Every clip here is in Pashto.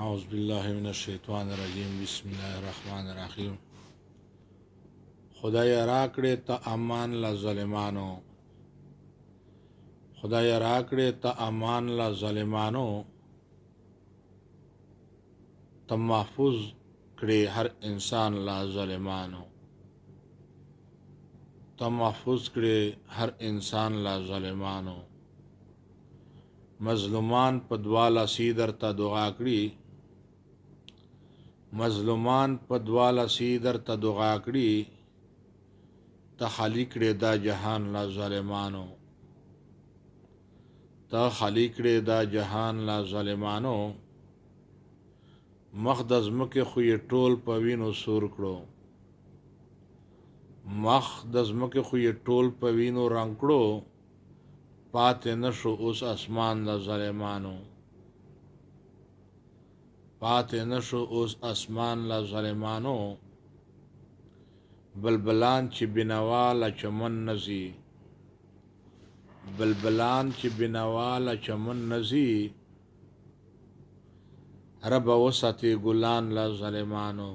أعوذ بالله من الشیطان الرجیم بسم الله الرحمن الرحیم. خدای راکړې ته امان له ظالمانو، خدای راکړې ته امان له ظالمانو، ته محفوظ کړې هر انسان له ظالمانو، ته محفوظ کړې هر انسان له ظالمانو. مظلومان په دوا لاسي درته دعا کړي، مظلومان په دوا لاسي درته دعا کړي، ته خالی کړې دا جهان له ظالمانو، ته خالی کړې دا جهان له ظالمانو. مخ د ځمکې خو یې ټول په وینو سور کړو، مخ د ځمکې خو یې ټول په وینو رنګ کړو، پاتې نشو اوس اسمان له ظالمانو، پاتې نشو اوس اسمان له ظالمانو. بلبلان چې بینوا له چمن نزي، بلبلان چې بینوا له چمن نزي، ربه وساتې ګلان له ظالمانو،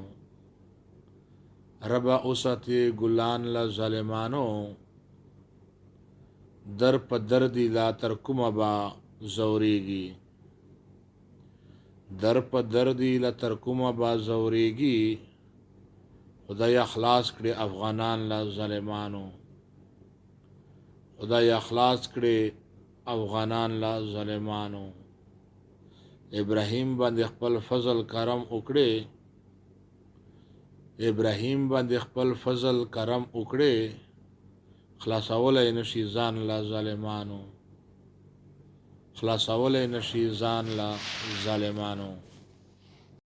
ربه وساتې ګلان له ظالمانو. در په دردی لا تر کومه به زوریږي، در په دردی لا تر کومه به زوریږي. خدای اخلاص کړي افغانان له ظالمانو، خدای اخلاص کړي افغانان له ظالمانو. ابراهیم باندې خپل فضل کرم وکړي، ابراهیم باندې خپل فضل کرم وکړي، خلاصولی نشي ځان له ظالمانو، خلاصولی نشي ځان له ظالمانو.